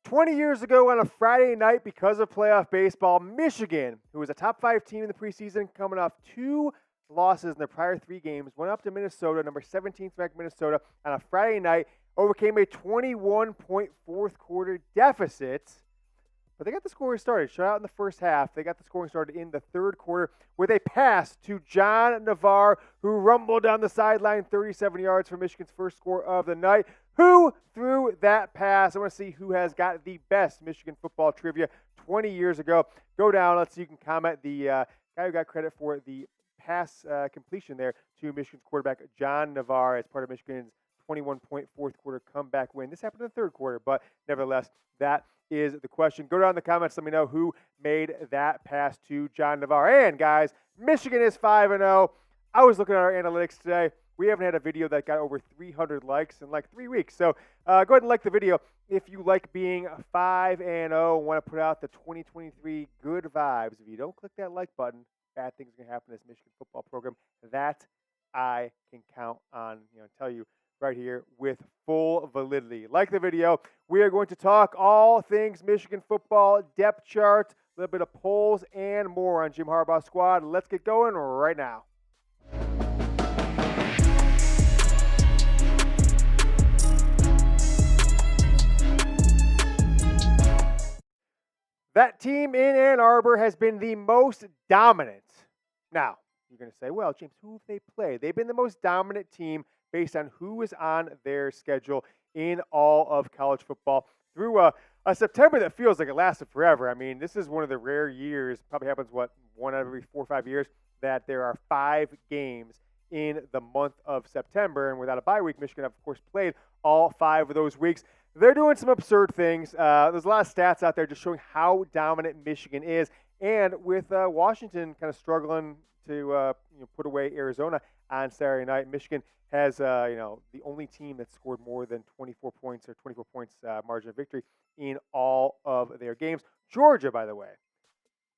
20 years ago on a Friday night, because of playoff baseball, Michigan, who was a top 5 team in the preseason, coming off 2 losses in their prior 3 games, went up to Minnesota, number 17th ranked Minnesota, on a Friday night, overcame a 21-point fourth quarter deficit. But they got the scoring started. Shut out in the first half. They got the scoring started in the third quarter with a pass to John Navarre, who rumbled down the sideline 37 yards for Michigan's first score of the night. Who threw that pass? I want to see who has got the best Michigan football trivia 20 years ago. Go down. Let's see. You can comment. The guy who got credit for the pass completion there to Michigan's quarterback, John Navarre, as part of Michigan's 21-point fourth quarter comeback win. This happened in the third quarter, but nevertheless, that is the question. Go down in the comments. Let me know who made that pass to John Navarre. And, guys, Michigan is 5-0. I was looking at our analytics today. We haven't had a video that got over 300 likes in like 3 weeks. So go ahead and like the video if you like being 5-0 and want to put out the 2023 good vibes. If you don't click that like button, bad things are going to happen in this Michigan football program. That I can count on, tell you right here with full validity. Like the video. We are going to talk all things Michigan football, depth chart, a little bit of polls, and more on Jim Harbaugh's squad. Let's get going right now. That team in Ann Arbor has been the most dominant. Now, you're going to say, well, James, who have they played? They've been the most dominant team based on who is on their schedule in all of college football through a September that feels like it lasted forever. I mean, this is one of the rare years, probably happens, one out of every 4 or 5 years, that there are 5 games in the month of September. And without a bye week, Michigan, of course, played all 5 of those weeks. They're doing some absurd things. There's a lot of stats out there just showing how dominant Michigan is. And with Washington kind of struggling to put away Arizona on Saturday night, Michigan has the only team that scored more than 24 points or 24 points margin of victory in all of their games. Georgia, by the way,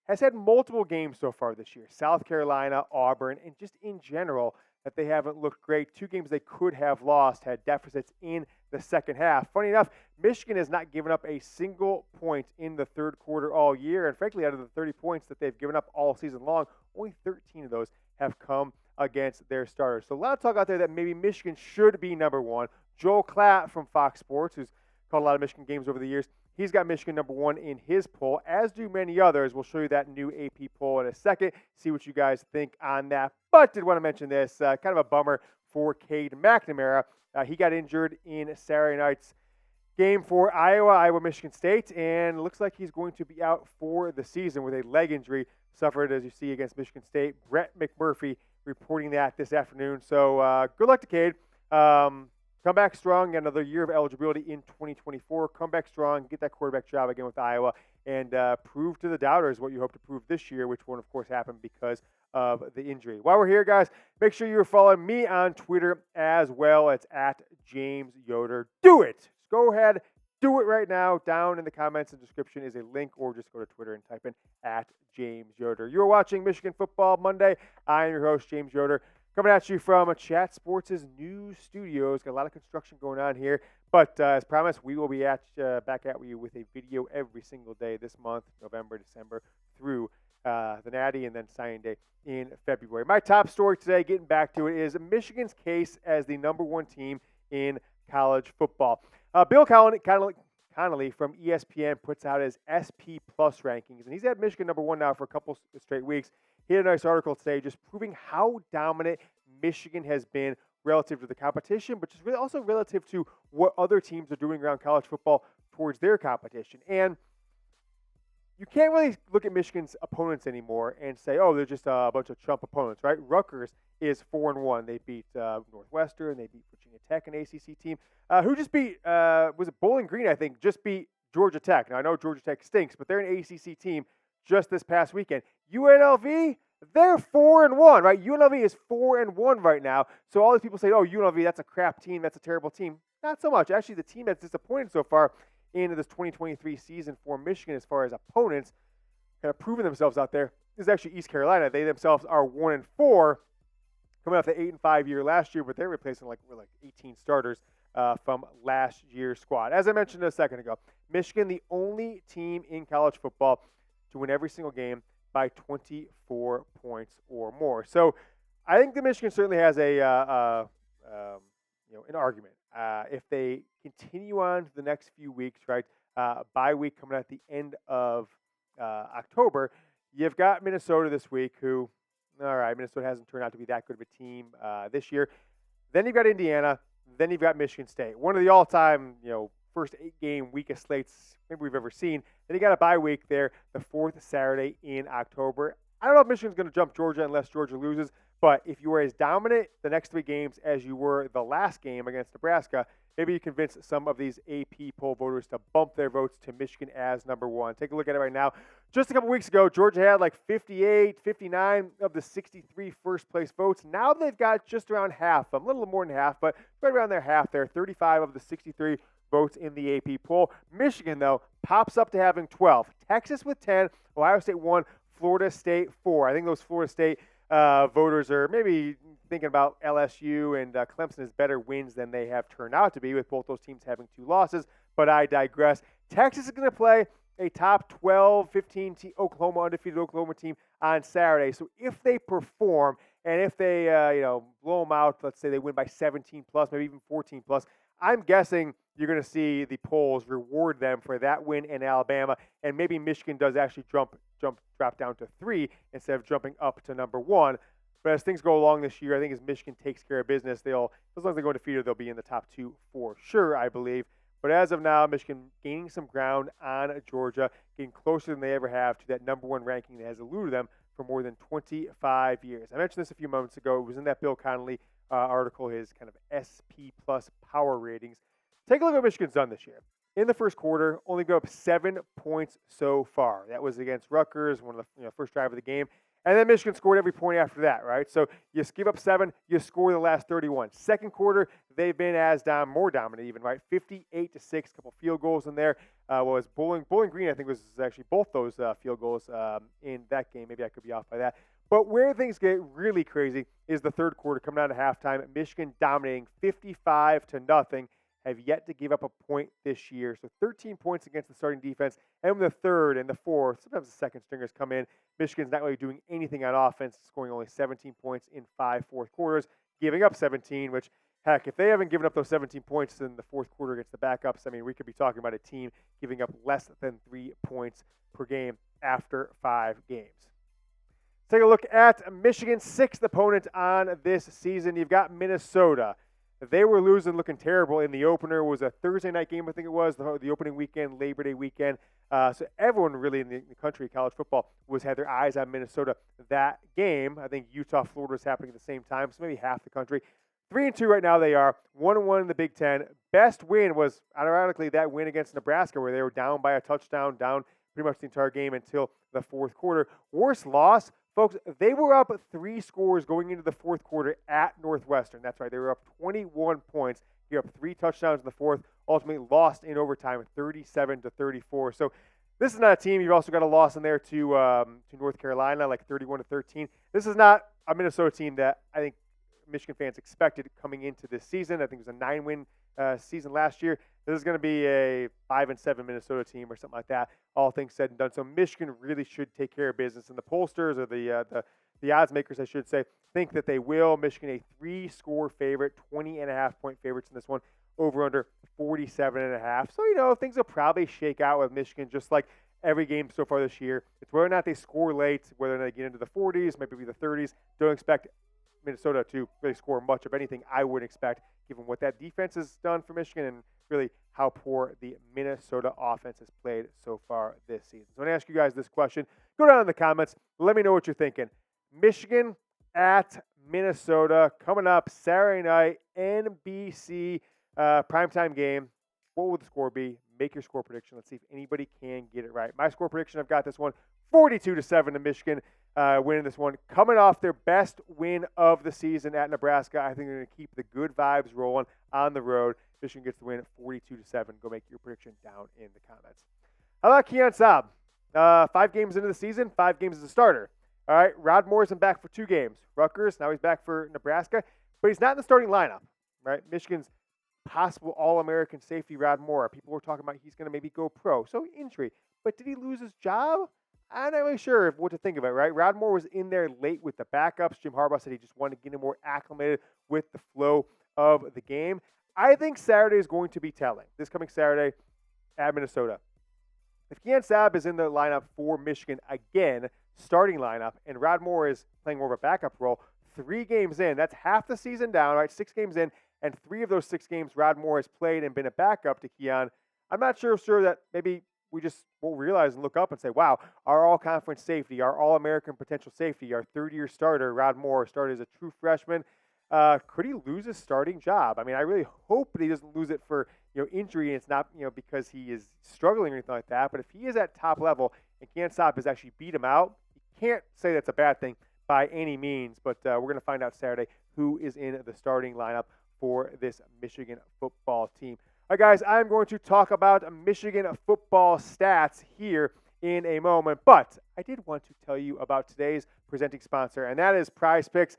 has had multiple games so far this year. South Carolina, Auburn, and just in general that they haven't looked great. 2 games they could have lost had deficits in the second half. Funny enough, Michigan has not given up a single point in the third quarter all year. And frankly, out of the 30 points that they've given up all season long, only 13 of those have come against their starters. So a lot of talk out there that maybe Michigan should be number 1. Joel Klatt from Fox Sports, who's called a lot of Michigan games over the years, he's got Michigan number 1 in his poll, as do many others. We'll show you that new AP poll in a second, see what you guys think on that. But did want to mention this, kind of a bummer for Cade McNamara. He got injured in Saturday night's game for Iowa-Michigan State, and it looks like he's going to be out for the season with a leg injury suffered, as you see, against Michigan State. Brett McMurphy reporting that this afternoon. So good luck to Cade. Come back strong, another year of eligibility in 2024. Come back strong, get that quarterback job again with Iowa, and prove to the doubters what you hope to prove this year, which won't, of course, happen because of the injury. While we're here, guys, make sure you're following me on Twitter as well. It's at James Yoder. Do it. Just go ahead. Do it right now. Down in the comments and description is a link, or just go to Twitter and type in at James Yoder. You're watching Michigan Football Monday. I am your host, James Yoder, coming at you from Chat Sports' new studios. Got a lot of construction going on here. But as promised, we will be back at you with a video every single day this month, November, December, through the Natty and then signing day in February. My top story today, getting back to it, is Michigan's case as the number 1 team in college football. Bill Connolly from ESPN puts out his SP Plus rankings, and he's had Michigan number 1 now for a couple straight weeks. He had a nice article today just proving how dominant Michigan has been relative to the competition, but just also relative to what other teams are doing around college football towards their competition. And you can't really look at Michigan's opponents anymore and say, oh, they're just a bunch of chump opponents, right? Rutgers is 4-1. They beat Northwestern. They beat Virginia Tech, an ACC team. Who just beat, was it Bowling Green, I think, just beat Georgia Tech. Now, I know Georgia Tech stinks, but they're an ACC team just this past weekend. UNLV, they're 4-1, right? UNLV is 4-1 right now. So all these people say, oh, UNLV, that's a crap team. That's a terrible team. Not so much. Actually, the team that's disappointed so far in this 2023 season for Michigan as far as opponents kind of proving themselves out there is actually East Carolina. They themselves are 1-4, coming off the 8-5 year last year, but they're replacing like 18 starters from last year's squad. As I mentioned a second ago, Michigan, the only team in college football to win every single game by 24 points or more. So I think that Michigan certainly has an argument. If they continue on to the next few weeks, right, bye week coming at the end of October, you've got Minnesota this week who, all right, Minnesota hasn't turned out to be that good of a team this year. Then you've got Indiana. Then you've got Michigan State, one of the all-time, first 8-game weakest slates maybe we've ever seen. Then you got a bye week there, the fourth Saturday in October. I don't know if Michigan's going to jump Georgia unless Georgia loses, but if you were as dominant the next 3 games as you were the last game against Nebraska, maybe you convince some of these AP poll voters to bump their votes to Michigan as number 1. Take a look at it right now. Just a couple weeks ago, Georgia had like 58, 59 of the 63 first-place votes. Now they've got just around half, a little more than half, but right around their half there, 35 of the 63 votes in the AP poll. Michigan, though, pops up to having 12. Texas with 10, Ohio State 1, Florida State 4. I think those Florida State voters are maybe thinking about LSU and Clemson as better wins than they have turned out to be, with both those teams having 2 losses, but I digress. Texas is going to play a top 12, 15 undefeated Oklahoma team on Saturday. So if they perform and if they blow them out, let's say they win by 17 plus, maybe even 14 plus, I'm guessing you're going to see the polls reward them for that win in Alabama, and maybe Michigan does actually drop down to 3 instead of jumping up to number 1. But as things go along this year, I think as Michigan takes care of business, as long as they go undefeated, they'll be in the top 2 for sure, I believe. But as of now, Michigan gaining some ground on Georgia, getting closer than they ever have to that number 1 ranking that has eluded them for more than 25 years. I mentioned this a few moments ago. It was in that Bill Connolly article, his kind of SP plus power ratings. Take a look at what Michigan's done this year. In the first quarter, only go up 7 points so far. That was against Rutgers, one of the first drive of the game. And then Michigan scored every point after that, right? So you give up 7, you score the last 31. Second quarter, they've been more dominant even, right? 58-6, couple field goals in there. Was Bowling Green, I think, was actually both those field goals in that game. Maybe I could be off by that. But where things get really crazy is the third quarter coming out of halftime. Michigan dominating 55-0. Have yet to give up a point this year. So 13 points against the starting defense. And when the third and the fourth, sometimes the second stringers come in, Michigan's not really doing anything on offense, scoring only 17 points in 5 fourth quarters, giving up 17, which, heck, if they haven't given up those 17 points in the fourth quarter against the backups, I mean, we could be talking about a team giving up less than 3 points per game after 5 games. Take a look at Michigan's 6th opponent on this season. You've got Minnesota. They were losing, looking terrible in the opener. It was a Thursday night game, I think it was, the opening weekend, Labor Day weekend. So everyone really in the country, college football, had their eyes on Minnesota that game. I think Utah, Florida was happening at the same time, so maybe half the country. 3-2 right now they are, 1-1 in the Big Ten. Best win was, ironically, that win against Nebraska, where they were down by a touchdown, down pretty much the entire game until the fourth quarter. Worst loss, folks, they were up 3 scores going into the fourth quarter at Northwestern. That's right, they were up 21 points. You're up 3 touchdowns in the fourth, ultimately lost in overtime, 37-34. So this is not a team. You've also got a loss in there to North Carolina, like 31-13. This is not a Minnesota team that I think Michigan fans expected coming into this season. I think it was a 9-win season last year. This is going to be a 5-7 Minnesota team or something like that, all things said and done. So Michigan really should take care of business. And the pollsters, or the odds makers, I should say, think that they will. Michigan a 3-score favorite, 20.5-point favorites in this one, over under 47.5. So, things will probably shake out with Michigan just like every game so far this year. It's whether or not they score late, whether or not they get into the 40s, maybe the 30s. Don't expect Minnesota to really score much of anything, I would expect, given what that defense has done for Michigan and really how poor the Minnesota offense has played so far this season. So I'm going to ask you guys this question. Go down in the comments. Let me know what you're thinking. Michigan at Minnesota coming up Saturday night, NBC primetime game. What will the score be? Make your score prediction. Let's see if anybody can get it right. My score prediction, I've got this one, 42-7 to Michigan. Winning this one, coming off their best win of the season at Nebraska. I think they're going to keep the good vibes rolling on the road. Michigan gets the win at 42-7. Go make your prediction down in the comments. How about Keon Sabb? 5 games into the season, 5 games as a starter. All right, Rod Morrison back for 2 games. Rutgers, now he's back for Nebraska, but he's not in the starting lineup. Right? Michigan's possible All-American safety Rod Moore. People were talking about he's going to maybe go pro. So injury. But did he lose his job? I'm not really sure what to think of it, right? Rod Moore was in there late with the backups. Jim Harbaugh said he just wanted to get him more acclimated with the flow of the game. I think Saturday is going to be telling. This coming Saturday at Minnesota. If Keon Sabb is in the lineup for Michigan again, starting lineup, and Rod Moore is playing more of a backup role, 3 games in, that's half the season down, right? 6 games in, and 3 of those 6 games Rod Moore has played and been a backup to Keon. I'm not sure that maybe we just won't realize and look up and say, wow, our all-conference safety, our all-American potential safety, our third-year starter, Rod Moore, started as a true freshman. Could he lose his starting job? I mean, I really hope that he doesn't lose it for injury, and it's not because he is struggling or anything like that. But if he is at top level and Keon Sabb has actually beat him out, you can't say that's a bad thing by any means. But we're going to find out Saturday who is in the starting lineup for this Michigan football team. All right, guys, I'm going to talk about Michigan football stats here in a moment. But I did want to tell you about today's presenting sponsor, and that is Prize Picks.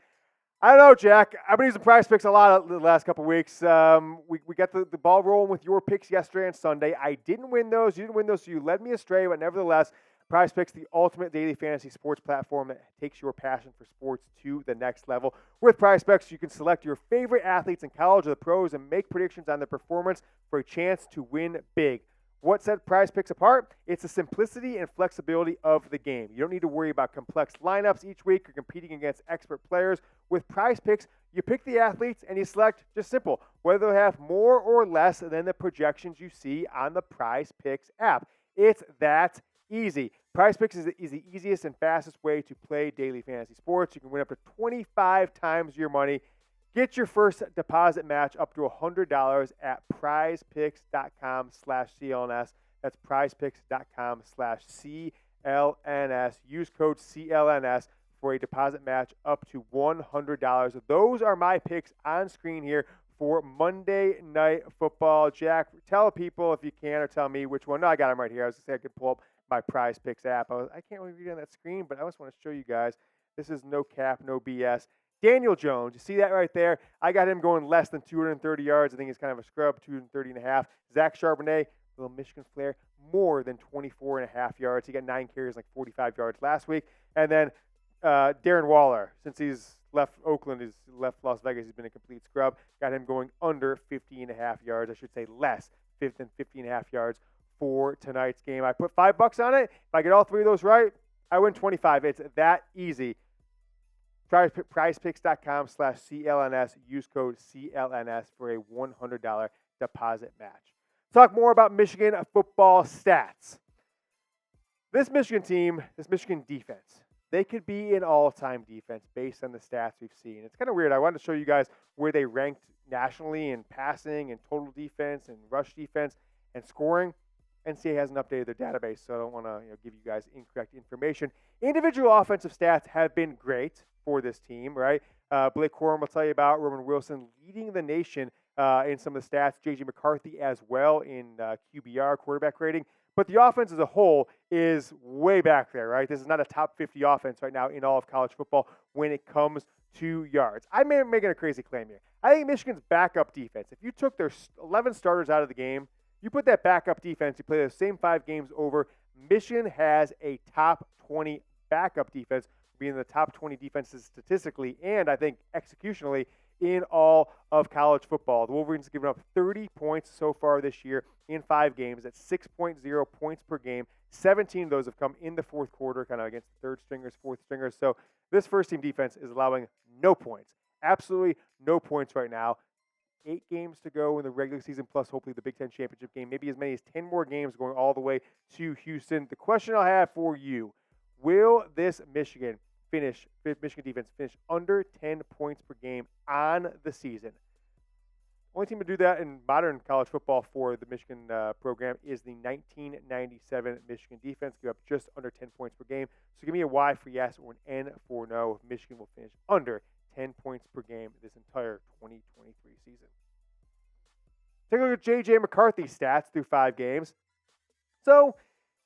I don't know, Jack. I've been using Prize Picks a lot the last couple of weeks. We got the ball rolling with your picks yesterday and Sunday. I didn't win those. You didn't win those, so you led me astray. But nevertheless, Prize Picks, the ultimate daily fantasy sports platform that takes your passion for sports to the next level. With Prize Picks, you can select your favorite athletes in college or the pros and make predictions on their performance for a chance to win big. What set Prize Picks apart? It's the simplicity and flexibility of the game. You don't need to worry about complex lineups each week or competing against expert players. With Prize Picks, you pick the athletes and you select, just simple, whether they'll have more or less than the projections you see on the Prize Picks app. It's that easy. Prize Picks is the easiest and fastest way to play daily fantasy sports. You can win up to 25 times your money. Get your first deposit match up to $100 at prizepicks.com/CLNS. That's prizepicks.com/CLNS. Use code CLNS for a deposit match up to $100. Those are my picks on screen here for Monday Night Football. Jack, tell people if you can, or tell me which one. No, I got them right here. I was going to say I could pull up my Prize Picks app. I can't really read on that screen, but I just want to show you guys. This is no cap, no BS. Daniel Jones, you see that right there? I got him going less than 230 yards. I think he's kind of a scrub, 230.5. Zach Charbonnet, little Michigan flair, more than 24.5 yards. He got 9 carries, like 45 yards last week. And then Darren Waller, since he's left Oakland, he's left Las Vegas, he's been a complete scrub. Got him going under 50.5 yards. I should say less than 50.5 yards for tonight's game. I put $5 on it. If I get all 3 of those right, I win 25. It's that easy. Try prizepicks.com/CLNS. Use code CLNS for a $100 deposit match. Talk more about Michigan football stats. This Michigan team, this Michigan defense, they could be an all-time defense based on the stats we've seen. It's kind of weird. I wanted to show you guys where they ranked nationally in passing and total defense and rush defense and scoring. NCAA hasn't updated their database, so I don't want to give you guys incorrect information. Individual offensive stats have been great for this team, right? Blake Corum will tell you about. Roman Wilson leading the nation in some of the stats. J.J. McCarthy as well in QBR, quarterback rating. But the offense as a whole is way back there, right? This is not a top 50 offense right now in all of college football when it comes to yards. I'm making a crazy claim here. I think Michigan's backup defense, if you took their 11 starters out of the game, you put that backup defense, you play the same 5 games over, Michigan has a top 20 backup defense, being the top 20 defenses statistically and I think executionally in all of college football. The Wolverines have given up 30 points so far this year in 5 games. That's 6.0 points per game. 17 of those have come in the fourth quarter, kind of against third stringers, fourth stringers. So this first-team defense is allowing no points. Absolutely no points right now. 8 games to go in the regular season, plus hopefully the Big Ten championship game. Maybe as many as 10 more games going all the way to Houston. The question I have for you, will this Michigan defense finish under 10 points per game on the season? Only team to do that in modern college football for the Michigan program is the 1997 Michigan defense. Give up just under 10 points per game. So give me a Y for yes or an N for no if Michigan will finish under 10 points per game this entire 2023 season. Take a look at J.J. McCarthy's stats through 5 games. So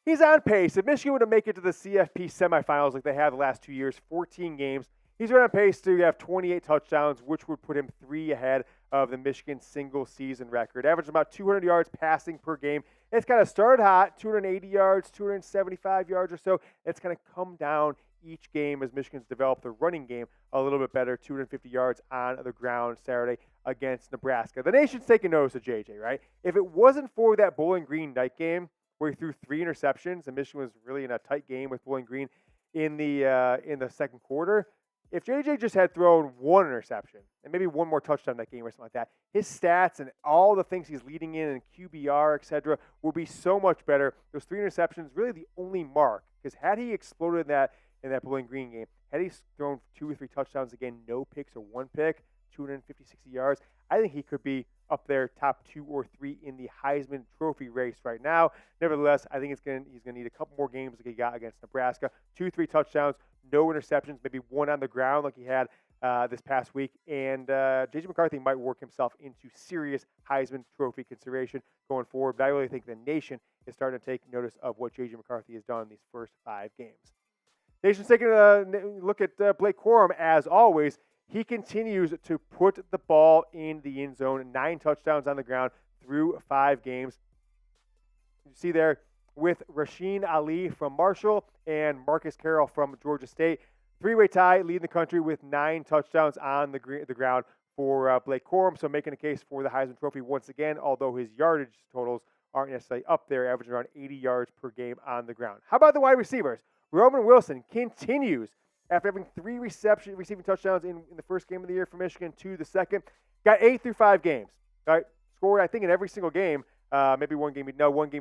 he's on pace. If Michigan were to make it to the CFP semifinals like they have the last 2 years, 14 games, he's right on pace to have 28 touchdowns, which would put him 3 ahead of the Michigan single-season record. Averaged about 200 yards passing per game. It's kind of started hot, 280 yards, 275 yards or so. It's going to come down each game as Michigan's developed the running game a little bit better, 250 yards on the ground Saturday against Nebraska. The nation's taking notice of JJ, right? If it wasn't for that Bowling Green night game where he threw 3 interceptions and Michigan was really in a tight game with Bowling Green in the second quarter, if JJ just had thrown 1 interception and maybe 1 more touchdown in that game or something like that, his stats and all the things he's leading in and QBR, etc., will be so much better. Those 3 interceptions, really the only mark, because had he exploded in that Bowling Green game, had he thrown 2 or 3 touchdowns again, no picks or 1 pick, 250, 60 yards, I think he could be up there top 2 or 3 in the Heisman Trophy race right now. Nevertheless, I think he's going to need a couple more games like he got against Nebraska. 2, 3 touchdowns, no interceptions, maybe 1 on the ground like he had this past week. And J.J. McCarthy might work himself into serious Heisman Trophy consideration going forward. But I really think the nation is starting to take notice of what J.J. McCarthy has done in these first 5 games. Nation's taking a look at Blake Corum as always. He continues to put the ball in the end zone, 9 touchdowns on the ground through 5 games. You see there with Rasheen Ali from Marshall and Marcus Carroll from Georgia State. 3-way tie, leading the country with 9 touchdowns on the ground for Blake Corum. So making a case for the Heisman Trophy once again, although his yardage totals aren't necessarily up there, averaging around 80 yards per game on the ground. How about the wide receivers? Roman Wilson continues after having 3 receiving touchdowns in the first game of the year for Michigan, 2 the second. Got 8 through 5 games. All right, scored, I think, in every single game. Maybe one game he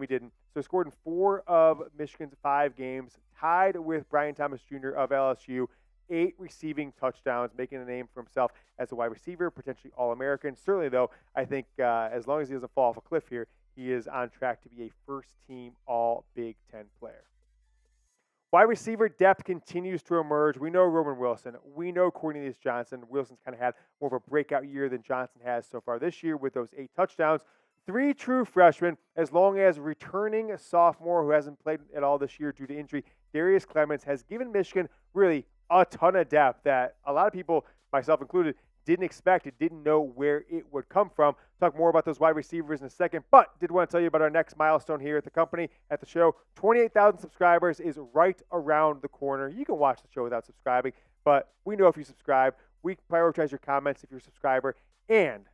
didn't. So scored in 4 of Michigan's 5 games, tied with Brian Thomas Jr. of LSU. 8 receiving touchdowns, making a name for himself as a wide receiver, potentially All-American. Certainly, though, I think as long as he doesn't fall off a cliff here, he is on track to be a first-team All-Big Ten player. Wide receiver depth continues to emerge. We know Roman Wilson. We know Cornelius Johnson. Wilson's kind of had more of a breakout year than Johnson has so far this year with those 8 touchdowns. 3 true freshmen, as long as returning sophomore who hasn't played at all this year due to injury, Darius Clemens, has given Michigan really a ton of depth that a lot of people, myself included, didn't expect it, didn't know where it would come from. Talk more about those wide receivers in a second, but did want to tell you about our next milestone here at the company, at the show. 28,000 subscribers is right around the corner. You can watch the show without subscribing, but we know if you subscribe, we prioritize your comments if you're a subscriber, and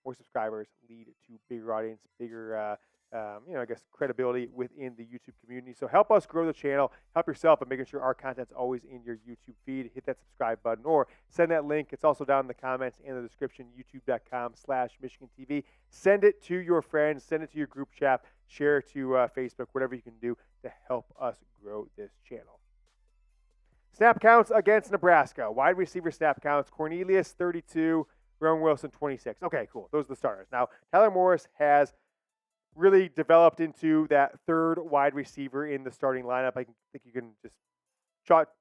more subscribers lead to bigger audience, bigger I guess credibility within the YouTube community. So help us grow the channel. Help yourself by making sure our content's always in your YouTube feed. Hit that subscribe button or send that link. It's also down in the comments and the description, youtube.com/Michigan TV. Send it to your friends. Send it to your group chat. Share it to Facebook, whatever you can do to help us grow this channel. Snap counts against Nebraska. Wide receiver snap counts. Cornelius, 32. Roman Wilson, 26. Okay, cool. Those are the starters. Now, Tyler Morris has really developed into that 3rd wide receiver in the starting lineup. I think you can just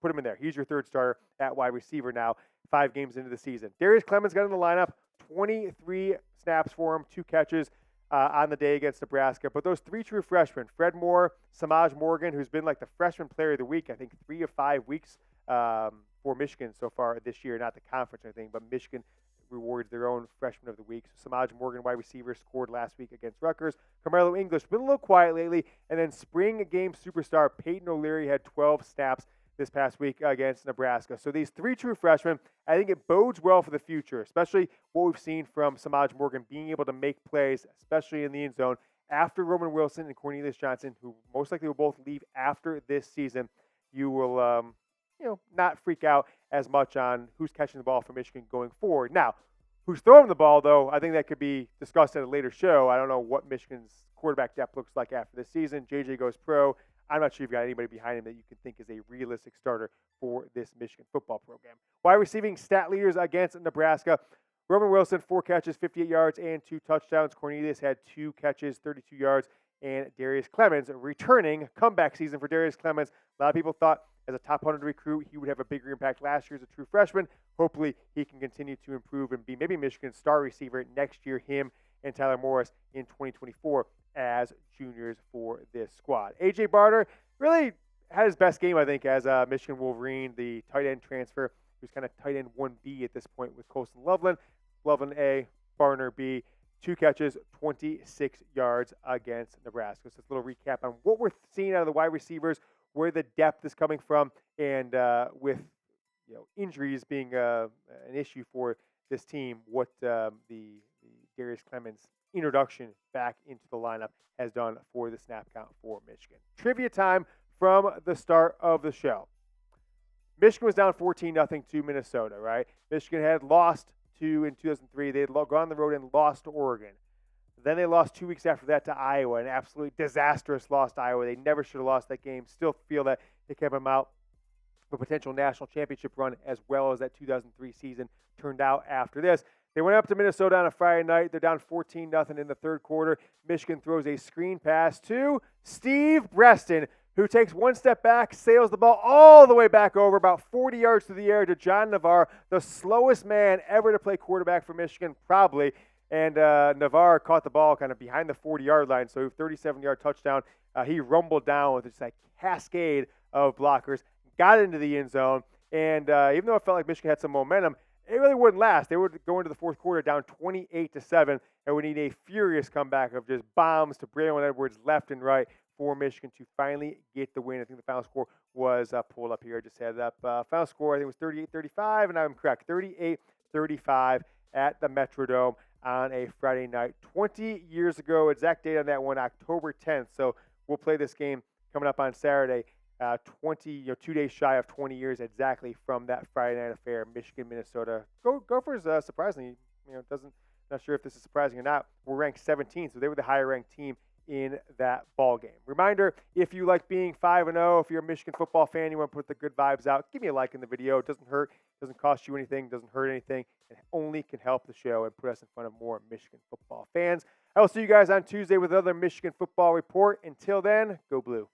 put him in there. He's your 3rd starter at wide receiver now, 5 games into the season. Darius Clemens got in the lineup, 23 snaps for him, 2 catches on the day against Nebraska. But those 3 true freshmen, Fred Moore, Samaj Morgan, who's been like the freshman player of the week, I think 3 of 5 weeks for Michigan so far this year, not the conference or anything, but Michigan rewards their own freshman of the week. So Samaj Morgan, wide receiver, scored last week against Rutgers. Carmelo English, been a little quiet lately. And then spring game superstar Peyton O'Leary had 12 snaps this past week against Nebraska. So these 3 true freshmen, I think it bodes well for the future, especially what we've seen from Samaj Morgan being able to make plays, especially in the end zone, after Roman Wilson and Cornelius Johnson, who most likely will both leave after this season. You will not freak out as much on who's catching the ball for Michigan going forward. Now, who's throwing the ball, though, I think that could be discussed at a later show. I don't know what Michigan's quarterback depth looks like after this season. JJ goes pro. I'm not sure you've got anybody behind him that you can think is a realistic starter for this Michigan football program. Wide receiving stat leaders against Nebraska. Roman Wilson, 4 catches, 58 yards, and 2 touchdowns. Cornelius had 2 catches, 32 yards. And Darius Clemens, returning comeback season for Darius Clemens. A lot of people thought as a top 100 recruit, he would have a bigger impact last year as a true freshman. Hopefully, he can continue to improve and be maybe Michigan's star receiver next year, him and Tyler Morris in 2024 as juniors for this squad. A.J. Barter really had his best game, I think, as a Michigan Wolverine, the tight end transfer, who's kind of tight end 1B at this point with Colston Loveland. Loveland A, Barner be 2 catches, 26 yards against Nebraska. So, it's a little recap on what we're seeing out of the wide receivers, where the depth is coming from, and with injuries being an issue for this team, what the Darius Clemens introduction back into the lineup has done for the snap count for Michigan. Trivia time from the start of the show. Michigan was down 14-0 to Minnesota, right? Michigan had lost in 2003. They had gone on the road and lost to Oregon. Then they lost 2 weeks after that to Iowa, an absolutely disastrous loss to Iowa. They never should have lost that game. Still feel that they kept them out of a potential national championship run, as well as that 2003 season turned out after this. They went up to Minnesota on a Friday night. They're down 14-0 in the third quarter. Michigan throws a screen pass to Steve Breaston, who takes one step back, sails the ball all the way back over, about 40 yards through the air to John Navarre, the slowest man ever to play quarterback for Michigan, probably. And Navarre caught the ball kind of behind the 40-yard line, so 37-yard touchdown. He rumbled down with just a cascade of blockers, got into the end zone, and even though it felt like Michigan had some momentum, it really wouldn't last. They would go into the fourth quarter down 28-7, and would need a furious comeback of just bombs to Braylon Edwards left and right for Michigan to finally get the win. I think the final score was pulled up here. I just had it up. Final score, I think, was 38-35, and I'm correct, 38-35 at the Metrodome on a Friday night. 20 years ago, exact date on that one, October 10th. So we'll play this game coming up on Saturday. 2 days shy of 20 years exactly from that Friday night affair, Michigan, Minnesota. Gophers, surprisingly, not sure if this is surprising or not, were ranked 17th, so they were the higher ranked team in that ball game. Reminder, if you like being 5-0, if you're a Michigan football fan, you want to put the good vibes out, give me a like in the video. It doesn't hurt, doesn't cost you anything, doesn't hurt anything. It only can help the show and put us in front of more Michigan football fans. I will see you guys on Tuesday with another Michigan football report. Until then, go Blue.